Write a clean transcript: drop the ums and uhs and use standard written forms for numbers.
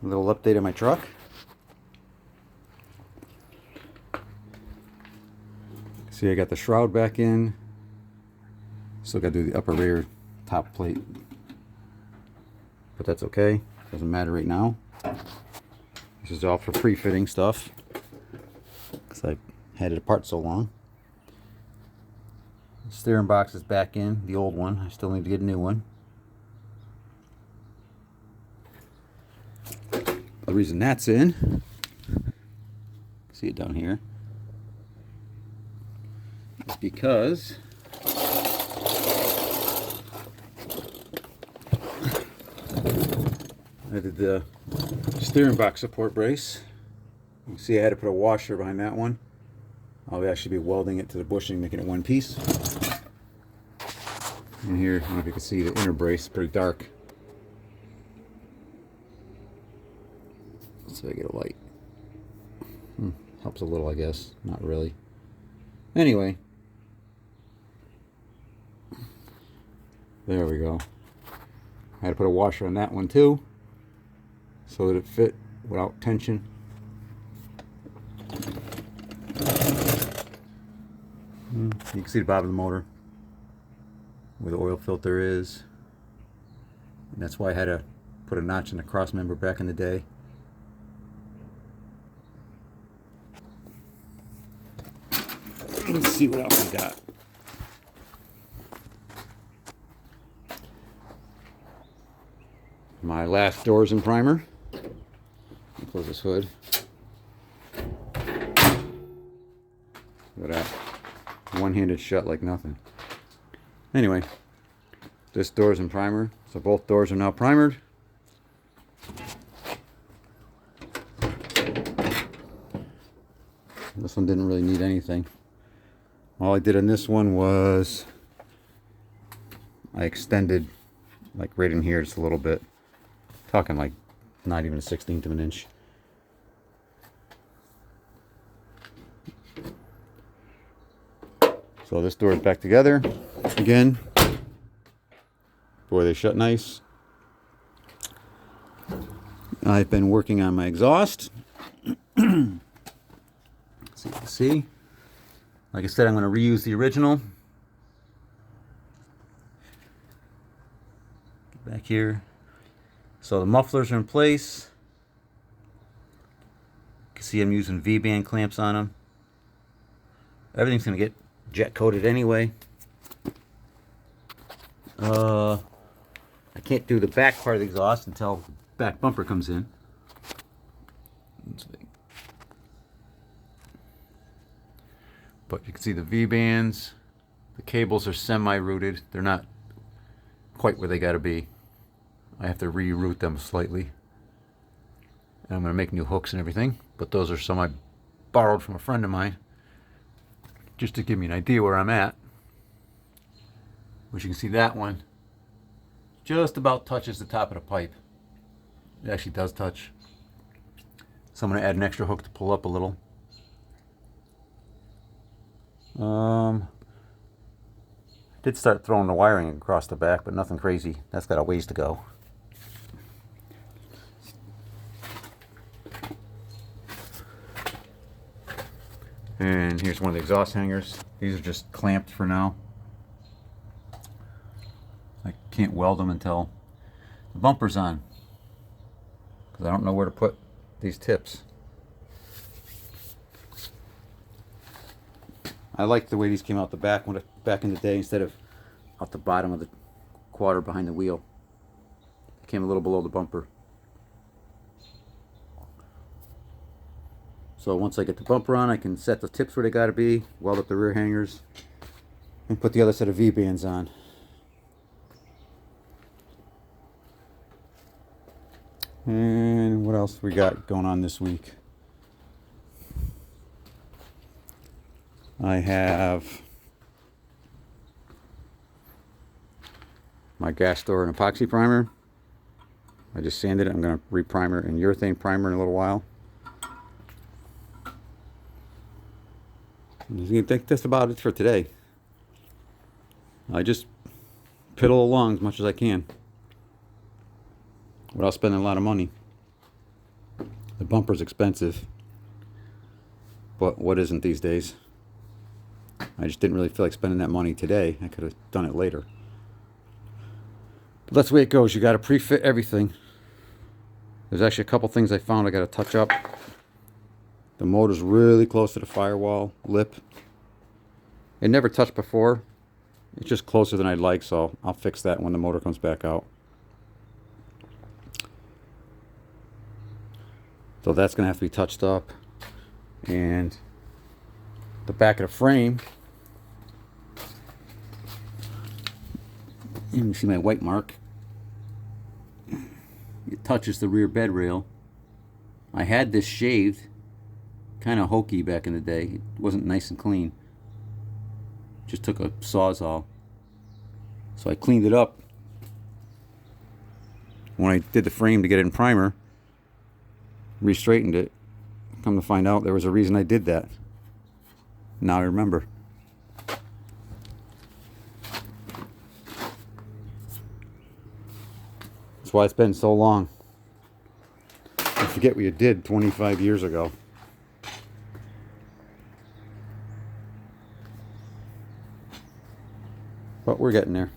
A little update on my truck. See, I got the shroud back in. Still got to do the upper rear top plate, but that's okay. Doesn't matter right now. This is all for pre-fitting stuff because I had it apart so long. The steering box is back in, the old one. I still need to get a new one. The reason that's in, see it down here, is because I did the steering box support brace. You can see I had to put a washer behind that one. I'll actually be welding it to the bushing, making it one piece. And here, I don't know if you can see the inner brace, pretty dark. So I get a light. Helps a little, I guess. Not really. Anyway. There we go. I had to put a washer on that one too, so that it fit without tension. You can see the bottom of the motor, where the oil filter is. And that's why I had to put a notch in the cross member back in the day. Let's see what else we got. My last doors and primer. Close this hood. Look at that. One-handed shut like nothing. Anyway, this doors and primer. So both doors are now primered. This one didn't really need anything. All I did on this one was I extended like right in here just a little bit. Talking like not even a 1/16 of an inch. So this door is back together again. Boy, they shut nice. I've been working on my exhaust. So you can see. Like I said, I'm going to reuse the original. Back here. So the mufflers are in place. You can see I'm using V-band clamps on them. Everything's going to get jet coated anyway. I can't do the back part of the exhaust until the back bumper comes in. Let's see. But you can see the V-bands. The cables are semi-routed. They're not quite where they got to be. I have to reroute them slightly. And I'm going to make new hooks and everything. But those are some I borrowed from a friend of mine, just to give me an idea where I'm at. Which you can see that one just about touches the top of the pipe. It actually does touch. So I'm going to add an extra hook to pull up a little. Did start throwing the wiring across the back, but nothing crazy. That's got a ways to go. And here's one of the exhaust hangers. These are just clamped for now. I can't weld them until the bumper's on, because I don't know where to put these tips. I like the way these came out the back back in the day, instead of out the bottom of the quarter behind the wheel. It came a little below the bumper. So once I get the bumper on, I can set the tips where they gotta be, weld up the rear hangers, and put the other set of V-bands on. And what else we got going on this week? I have my gas door and epoxy primer. I just sanded it. I'm going to reprimer in urethane primer in a little while. I think that's about it for today. I just piddle along as much as I can without spending a lot of money. The bumper's expensive, but what isn't these days? I just didn't really feel like spending that money today. I could have done it later. But that's the way it goes. You got to pre-fit everything. There's actually a couple things I found I got to touch up. The motor's really close to the firewall lip. It never touched before. It's just closer than I'd like, so I'll fix that when the motor comes back out. So that's going to have to be touched up. And the back of the frame, you can see my white mark. It touches the rear bed rail. I had this shaved, kind of hokey back in the day. It wasn't nice and clean. Just took a Sawzall. So I cleaned it up when I did the frame to get it in primer. Re-straightened it. Come to find out there was a reason I did that. Now I remember. That's why it's been so long. You forget what you did 25 years ago. But we're getting there.